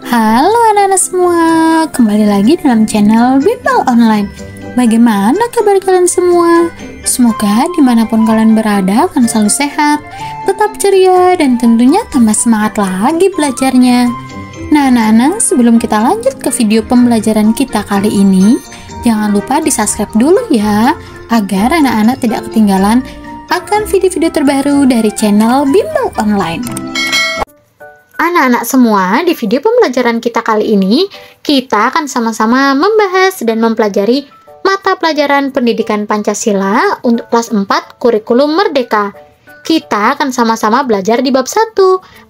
Halo anak-anak semua, kembali lagi dalam channel Bimbel Online. Bagaimana kabar kalian semua? Semoga dimanapun kalian berada akan selalu sehat, tetap ceria, dan tentunya tambah semangat lagi belajarnya. Nah anak-anak, sebelum kita lanjut ke video pembelajaran kita kali ini, jangan lupa di subscribe dulu ya, agar anak-anak tidak ketinggalan akan video-video terbaru dari channel Bimbel Online. Anak-anak semua, di video pembelajaran kita kali ini, kita akan sama-sama membahas dan mempelajari mata pelajaran pendidikan Pancasila untuk kelas 4 kurikulum Merdeka. Kita akan sama-sama belajar di bab 1,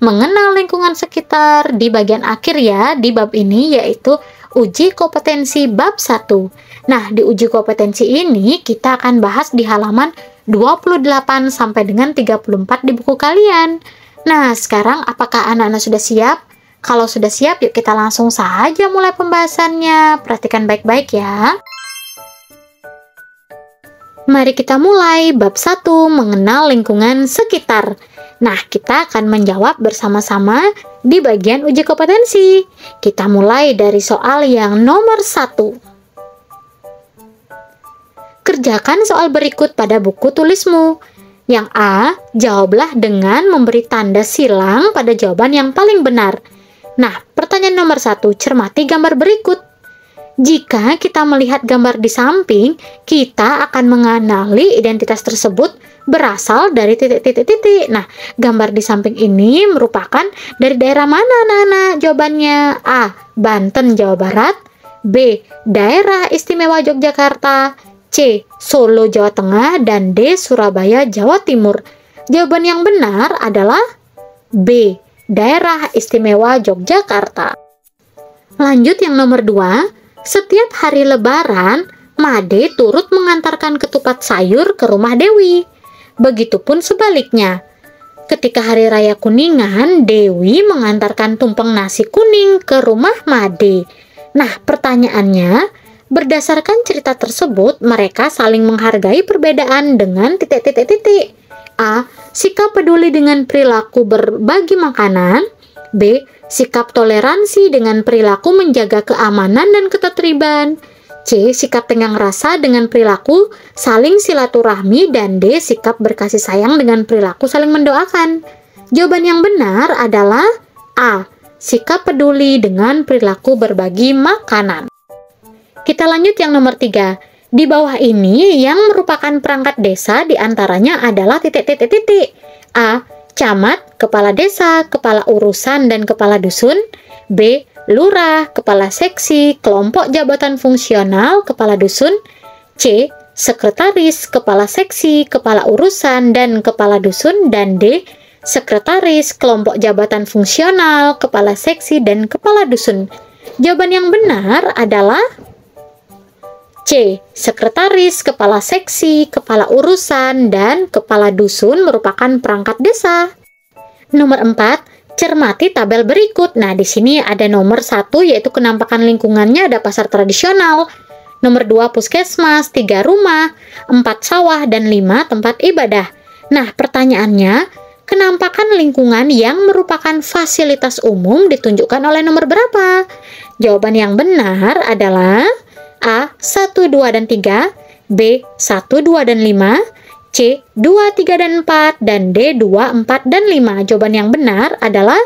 mengenal lingkungan sekitar, di bagian akhir ya, di bab ini yaitu uji kompetensi bab 1. Nah, di uji kompetensi ini kita akan bahas di halaman 28 sampai dengan 34 di buku kalian. Nah, sekarang apakah anak-anak sudah siap? Kalau sudah siap, yuk kita langsung saja mulai pembahasannya. Perhatikan baik-baik ya. Mari kita mulai bab 1, mengenal lingkungan sekitar. Nah, kita akan menjawab bersama-sama di bagian uji kompetensi. Kita mulai dari soal yang nomor 1. Kerjakan soal berikut pada buku tulismu. Yang A, jawablah dengan memberi tanda silang pada jawaban yang paling benar. Nah, pertanyaan nomor 1, cermati gambar berikut. Jika kita melihat gambar di samping, kita akan mengenali identitas tersebut berasal dari titik-titik-titik. Nah, gambar di samping ini merupakan dari daerah mana anak-anak? Jawabannya A, Banten, Jawa Barat. B, Daerah Istimewa Yogyakarta. C, Solo, Jawa Tengah, dan D, Surabaya, Jawa Timur. Jawaban yang benar adalah B, Daerah Istimewa Yogyakarta. Lanjut yang nomor 2, setiap hari Lebaran, Made turut mengantarkan ketupat sayur ke rumah Dewi. Begitupun sebaliknya. Ketika Hari Raya Kuningan, Dewi mengantarkan tumpeng nasi kuning ke rumah Made. Nah, pertanyaannya, berdasarkan cerita tersebut, mereka saling menghargai perbedaan dengan titik-titik-titik. A, sikap peduli dengan perilaku berbagi makanan. B, sikap toleransi dengan perilaku menjaga keamanan dan ketertiban. C, sikap tenggang rasa dengan perilaku saling silaturahmi. Dan D, sikap berkasih sayang dengan perilaku saling mendoakan. Jawaban yang benar adalah A, sikap peduli dengan perilaku berbagi makanan. Kita lanjut yang nomor 3. Di bawah ini yang merupakan perangkat desa diantaranya adalah titik-titik-titik. A, camat, kepala desa, kepala urusan, dan kepala dusun. B, lurah, kepala seksi, kelompok jabatan fungsional, kepala dusun. C, sekretaris, kepala seksi, kepala urusan, dan kepala dusun. Dan D, sekretaris, kelompok jabatan fungsional, kepala seksi, dan kepala dusun. Jawaban yang benar adalah C, sekretaris, kepala seksi, kepala urusan, dan kepala dusun merupakan perangkat desa. Nomor 4, cermati tabel berikut. Nah, di sini ada nomor 1 yaitu kenampakan lingkungannya, ada pasar tradisional. Nomor 2, puskesmas, 3 rumah, 4 sawah, dan 5 tempat ibadah. Nah, pertanyaannya, kenampakan lingkungan yang merupakan fasilitas umum ditunjukkan oleh nomor berapa? Jawaban yang benar adalah A, 1, 2, dan 3, B, 1, 2, dan 5, C, 2, 3, dan 4, dan D, 2, 4, dan 5. Jawaban yang benar adalah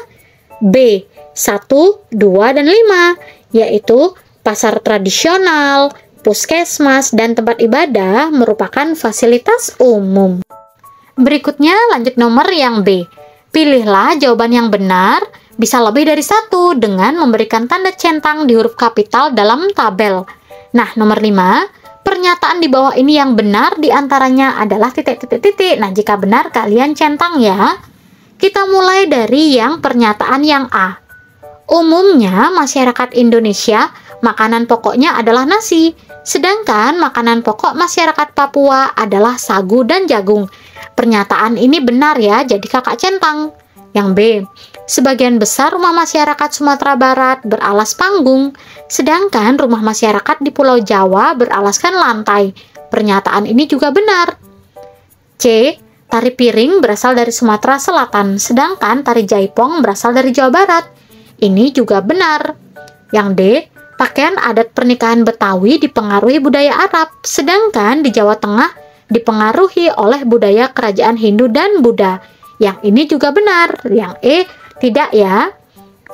B, 1, 2, dan 5, yaitu pasar tradisional, puskesmas, dan tempat ibadah merupakan fasilitas umum. Berikutnya lanjut nomor yang B. Pilihlah jawaban yang benar, bisa lebih dari 1 dengan memberikan tanda centang di huruf kapital dalam tabel. Nah, nomor 5, pernyataan di bawah ini yang benar diantaranya adalah titik-titik-titik. Nah, jika benar kalian centang ya. Kita mulai dari yang pernyataan yang A. Umumnya masyarakat Indonesia makanan pokoknya adalah nasi, sedangkan makanan pokok masyarakat Papua adalah sagu dan jagung. Pernyataan ini benar ya, jadi kakak centang. Yang B, sebagian besar rumah masyarakat Sumatera Barat beralas panggung, sedangkan rumah masyarakat di Pulau Jawa beralaskan lantai. Pernyataan ini juga benar. C, tari piring berasal dari Sumatera Selatan, sedangkan tari jaipong berasal dari Jawa Barat. Ini juga benar. Yang D, pakaian adat pernikahan Betawi dipengaruhi budaya Arab, sedangkan di Jawa Tengah dipengaruhi oleh budaya kerajaan Hindu dan Buddha. Yang ini juga benar. Yang E, tidak ya.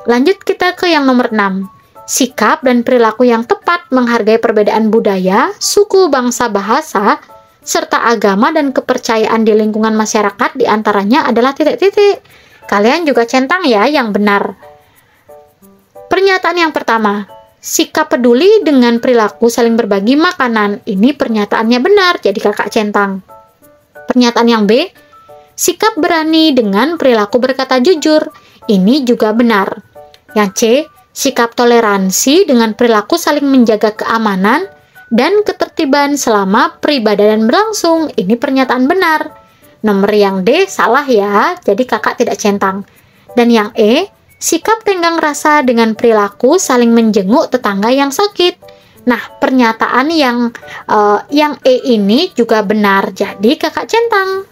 Lanjut kita ke yang nomor 6. Sikap dan perilaku yang tepat menghargai perbedaan budaya, suku, bangsa, bahasa, serta agama dan kepercayaan di lingkungan masyarakat diantaranya adalah titik-titik. Kalian juga centang ya yang benar. Pernyataan yang pertama, sikap peduli dengan perilaku saling berbagi makanan. Ini pernyataannya benar, jadi kakak centang. Pernyataan yang B, sikap berani dengan perilaku berkata jujur. Ini juga benar. Yang C, sikap toleransi dengan perilaku saling menjaga keamanan dan ketertiban selama peribadahan berlangsung. Ini pernyataan benar. Nomor yang D salah ya, jadi kakak tidak centang. Dan yang E, sikap tenggang rasa dengan perilaku saling menjenguk tetangga yang sakit. Nah, pernyataan yang E ini juga benar, jadi kakak centang.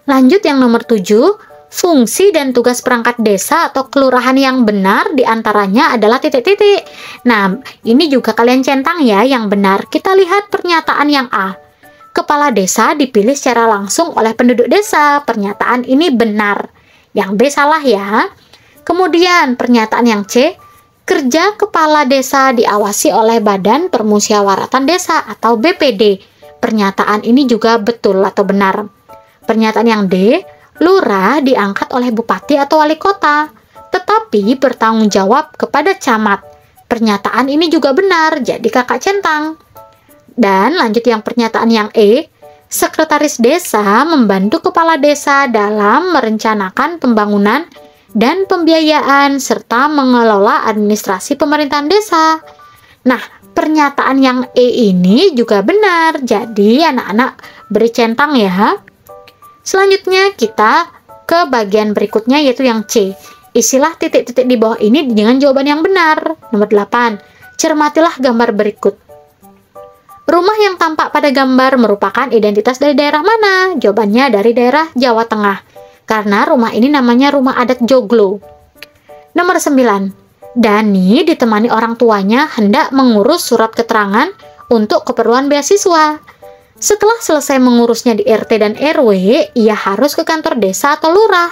Lanjut yang nomor 7. Fungsi dan tugas perangkat desa atau kelurahan yang benar diantaranya adalah titik-titik. Nah, ini juga kalian centang ya yang benar. Kita lihat pernyataan yang A. Kepala desa dipilih secara langsung oleh penduduk desa. Pernyataan ini benar. Yang B salah ya. Kemudian pernyataan yang C. Kerja kepala desa diawasi oleh Badan Permusyawaratan Desa atau BPD. Pernyataan ini juga betul atau benar. Pernyataan yang D. Lurah diangkat oleh bupati atau wali kota, tetapi bertanggung jawab kepada camat. Pernyataan ini juga benar, jadi kakak centang. Dan lanjut yang pernyataan yang E, sekretaris desa membantu kepala desa dalam merencanakan pembangunan dan pembiayaan serta mengelola administrasi pemerintahan desa. Nah, pernyataan yang E ini juga benar, jadi anak-anak beri centang ya. Selanjutnya kita ke bagian berikutnya yaitu yang C. Isilah titik-titik di bawah ini dengan jawaban yang benar. Nomor 8. Cermatilah gambar berikut. Rumah yang tampak pada gambar merupakan identitas dari daerah mana? Jawabannya dari daerah Jawa Tengah. Karena rumah ini namanya rumah adat Joglo. Nomor 9. Dani ditemani orang tuanya hendak mengurus surat keterangan untuk keperluan beasiswa. Setelah selesai mengurusnya di RT dan RW, ia harus ke kantor desa atau lurah.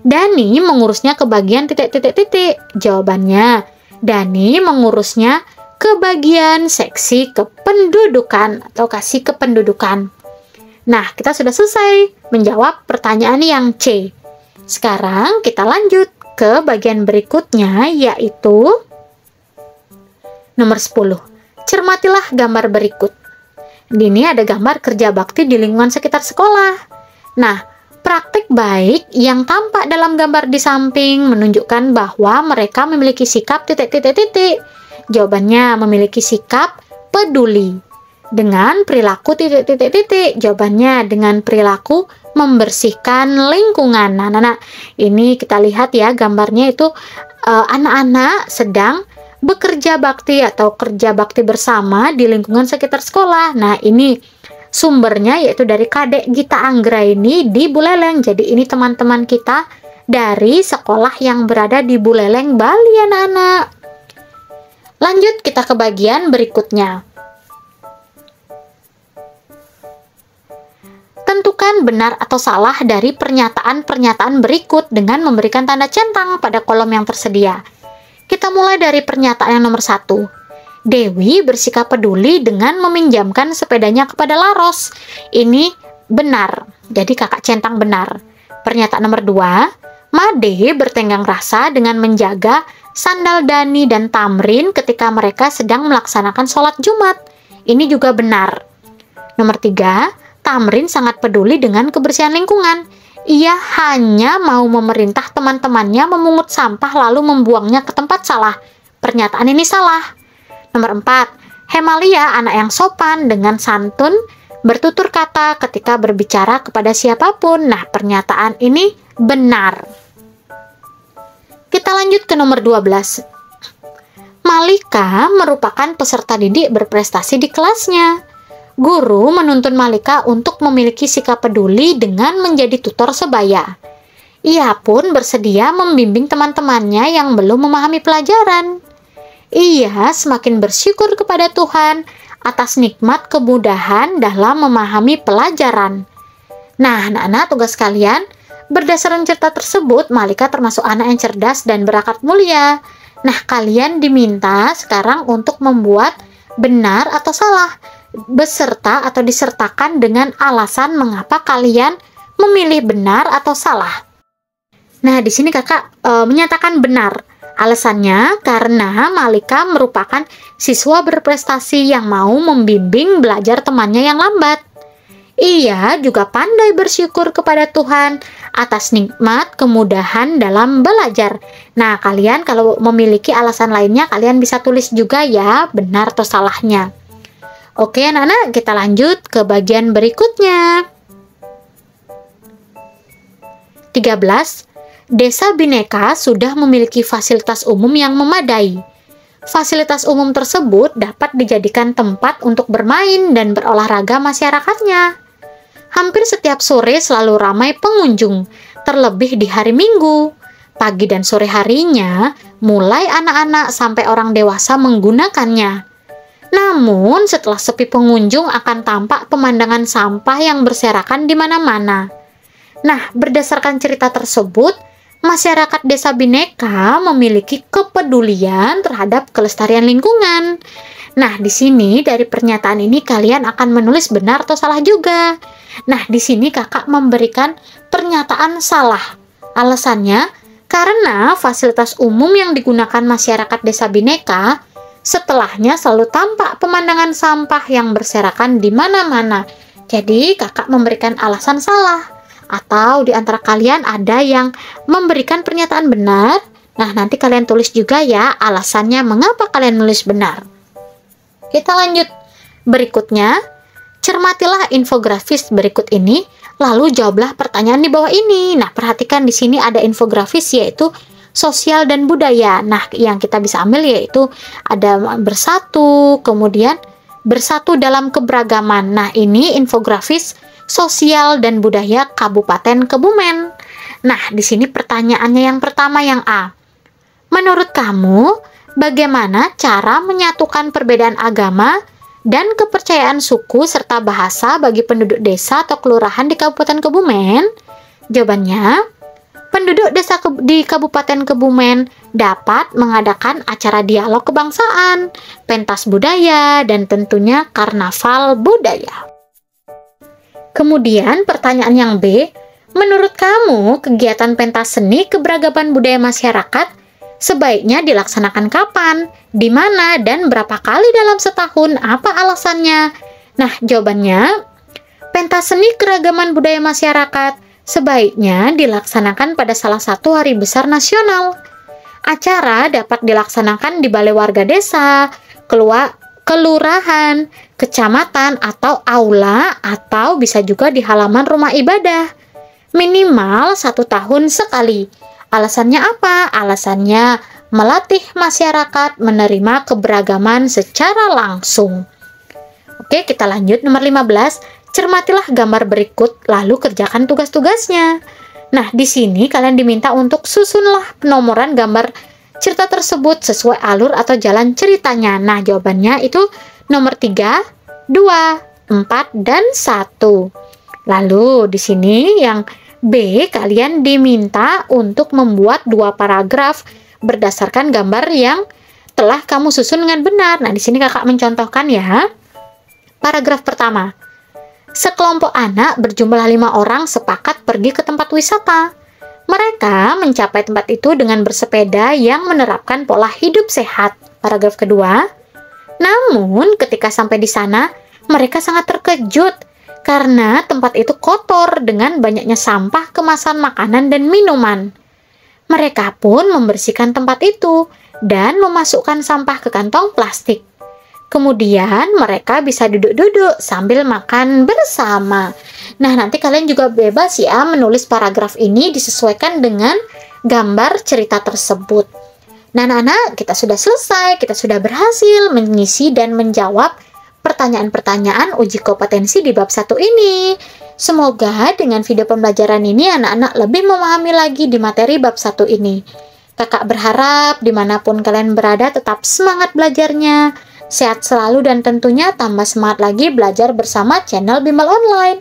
Dani mengurusnya ke bagian titik-titik-titik. Jawabannya, Dani mengurusnya ke bagian seksi kependudukan atau kasih kependudukan. Nah, kita sudah selesai menjawab pertanyaan yang C. Sekarang kita lanjut ke bagian berikutnya yaitu nomor 10. Cermatilah gambar berikut. Di sini ada gambar kerja bakti di lingkungan sekitar sekolah. Nah, praktik baik yang tampak dalam gambar di samping menunjukkan bahwa mereka memiliki sikap titik-titik-titik. Jawabannya memiliki sikap peduli. Dengan perilaku titik-titik-titik. Jawabannya dengan perilaku membersihkan lingkungan. Nah, ini kita lihat ya gambarnya itu anak-anak sedang bekerja bakti atau kerja bakti bersama di lingkungan sekitar sekolah. Nah, ini sumbernya yaitu dari Kadek Gita Anggraini di Buleleng. Jadi ini teman-teman kita dari sekolah yang berada di Buleleng, Bali anak-anak. Lanjut kita ke bagian berikutnya. Tentukan benar atau salah dari pernyataan-pernyataan berikut dengan memberikan tanda centang pada kolom yang tersedia. Kita mulai dari pernyataan yang nomor 1. Dewi bersikap peduli dengan meminjamkan sepedanya kepada Laros. Ini benar, jadi kakak centang benar. Pernyataan nomor 2. Made bertenggang rasa dengan menjaga sandal Dani dan Tamrin ketika mereka sedang melaksanakan sholat Jumat. Ini juga benar. Nomor 3. Tamrin sangat peduli dengan kebersihan lingkungan. Ia hanya mau memerintah teman-temannya memungut sampah lalu membuangnya ke tempat salah. Pernyataan ini salah. Nomor 4. Hemalia, anak yang sopan dengan santun, bertutur kata ketika berbicara kepada siapapun. Nah, pernyataan ini benar. Kita lanjut ke nomor 12. Malika merupakan peserta didik berprestasi di kelasnya. Guru menuntun Malika untuk memiliki sikap peduli dengan menjadi tutor sebaya. Ia pun bersedia membimbing teman-temannya yang belum memahami pelajaran. Ia semakin bersyukur kepada Tuhan atas nikmat kemudahan dalam memahami pelajaran. Nah, anak-anak, tugas kalian, berdasarkan cerita tersebut, Malika termasuk anak yang cerdas dan berakat mulia. Nah, kalian diminta sekarang untuk membuat benar atau salah, beserta atau disertakan dengan alasan mengapa kalian memilih benar atau salah. Nah, di sini kakak menyatakan benar. Alasannya karena Malika merupakan siswa berprestasi yang mau membimbing belajar temannya yang lambat. Ia juga pandai bersyukur kepada Tuhan atas nikmat kemudahan dalam belajar. Nah, kalian kalau memiliki alasan lainnya, kalian bisa tulis juga ya, benar atau salahnya. Oke, anak-anak, kita lanjut ke bagian berikutnya. 13. Desa Bhinneka sudah memiliki fasilitas umum yang memadai. Fasilitas umum tersebut dapat dijadikan tempat untuk bermain dan berolahraga masyarakatnya. Hampir setiap sore selalu ramai pengunjung, terlebih di hari Minggu. Pagi dan sore harinya, mulai anak-anak sampai orang dewasa menggunakannya. Namun, setelah sepi pengunjung akan tampak pemandangan sampah yang berserakan di mana-mana. Nah, berdasarkan cerita tersebut, masyarakat Desa Bhinneka memiliki kepedulian terhadap kelestarian lingkungan. Nah, di sini dari pernyataan ini kalian akan menulis benar atau salah juga. Nah, di sini kakak memberikan pernyataan salah. Alasannya, karena fasilitas umum yang digunakan masyarakat Desa Bhinneka, setelahnya selalu tampak pemandangan sampah yang berserakan di mana-mana. Jadi, kakak memberikan alasan salah. Atau di antara kalian ada yang memberikan pernyataan benar. Nah, nanti kalian tulis juga ya alasannya mengapa kalian menulis benar. Kita lanjut. Berikutnya, cermatilah infografis berikut ini, lalu jawablah pertanyaan di bawah ini. Nah, perhatikan di sini ada infografis yaitu sosial dan budaya. Nah, yang kita bisa ambil yaitu ada bersatu, kemudian bersatu dalam keberagaman. Nah, ini infografis sosial dan budaya Kabupaten Kebumen. Nah, di sini pertanyaannya yang pertama yang A. Menurut kamu, bagaimana cara menyatukan perbedaan agama dan kepercayaan suku serta bahasa bagi penduduk desa atau kelurahan di Kabupaten Kebumen? Jawabannya, penduduk desa di Kabupaten Kebumen dapat mengadakan acara dialog kebangsaan, pentas budaya, dan tentunya karnaval budaya. Kemudian pertanyaan yang B, menurut kamu kegiatan pentas seni keberagaman budaya masyarakat sebaiknya dilaksanakan kapan, di mana, dan berapa kali dalam setahun? Apa alasannya? Nah, jawabannya, pentas seni keragaman budaya masyarakat sebaiknya dilaksanakan pada salah satu hari besar nasional. Acara dapat dilaksanakan di balai warga desa, kelurahan, kecamatan, atau aula, atau bisa juga di halaman rumah ibadah. Minimal 1 tahun sekali. Alasannya apa? Alasannya melatih masyarakat menerima keberagaman secara langsung. Oke, kita lanjut nomor 15. Cermatilah gambar berikut, lalu kerjakan tugas-tugasnya. Nah, di sini kalian diminta untuk susunlah penomoran gambar cerita tersebut sesuai alur atau jalan ceritanya. Nah, jawabannya itu nomor 3, 2, 4, dan 1. Lalu di sini yang B, kalian diminta untuk membuat 2 paragraf berdasarkan gambar yang telah kamu susun dengan benar. Nah, di sini kakak mencontohkan ya. Paragraf pertama. Sekelompok anak berjumlah 5 orang sepakat pergi ke tempat wisata. Mereka mencapai tempat itu dengan bersepeda yang menerapkan pola hidup sehat. Paragraf kedua. Namun, ketika sampai di sana, mereka sangat terkejut karena tempat itu kotor dengan banyaknya sampah kemasan makanan dan minuman. Mereka pun membersihkan tempat itu dan memasukkan sampah ke kantong plastik. Kemudian mereka bisa duduk-duduk sambil makan bersama. Nah, nanti kalian juga bebas ya menulis paragraf ini disesuaikan dengan gambar cerita tersebut. Nah, anak-anak, kita sudah selesai, kita sudah berhasil mengisi dan menjawab pertanyaan-pertanyaan uji kompetensi di bab 1 ini. Semoga dengan video pembelajaran ini anak-anak lebih memahami lagi di materi bab 1 ini. Kakak berharap dimanapun kalian berada tetap semangat belajarnya, sehat selalu dan tentunya tambah semangat lagi belajar bersama channel Bimbel Online.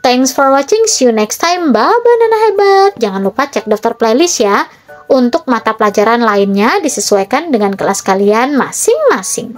Thanks for watching, see you next time, bye-bye anak hebat. Jangan lupa cek daftar playlist ya, untuk mata pelajaran lainnya disesuaikan dengan kelas kalian masing-masing.